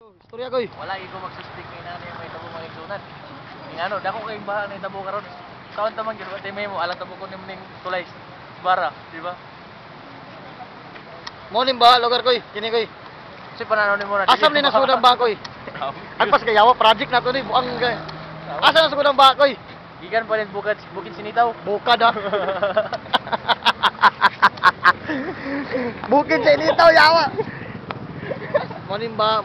Istorya koy. Wala ko magsustik ni nanay may tabo mga igsunan. Ning ano, dako kay baha ni tabo karon. Taon tamang gyud wa may mo alang tabo ko ning tulay. Bara, di ba? Mo ning ba lugar koy, kini koy. Si panano ni mo na. Asam ni nasudang ba koy. Agpas kay yawa project na to ni buang kay. Asa na sudang ba koy? Gikan pa rin bukid sinitaw. Bukad ah. Bukid sa initaw yawa. Monimba.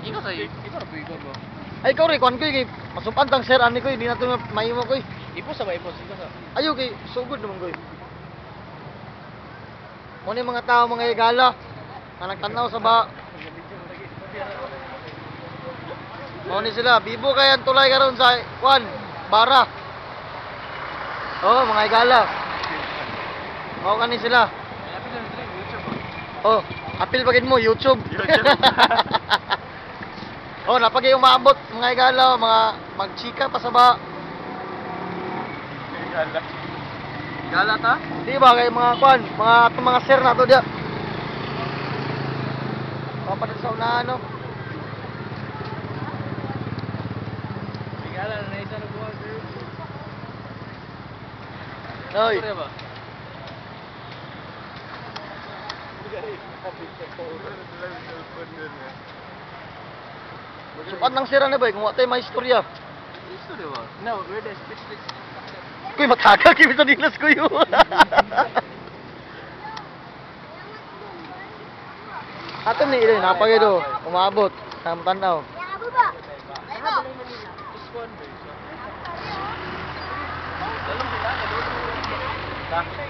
Ikaw say, ikaw ra puy mo. Ay ikaw rin, kuhan ko yung masupan tang sir, ani ko hindi na ito mahimo ko Ipos sa ba ipos? Ikaw sa. Ayaw kay, sugod naman ko Muna yung mga tao, mga igala, na nagtanaw sa ba. Muna sila, bibo kaya ang tulay karon sa, kuhan, bara. Oo, mga igala. Oo, kani sila. Oh, apil pagin mo, YouTube. Oh, napag yung maabot, mga igala, mga magchika pa sa ba. Gala ta? Di ba kay mga kwan, mga sir na to dia. Papadala sa unahan no. Gala na isa na buwa sir. Hoy. Sorry ba? Supan ng sira na ba kung watay may istorya. Sorry ba? No, we're the speechless. Kuy matagal kimi sa dilas ko yo. Ato ni ile napagay do, umabot sa tanaw. Dalam sila,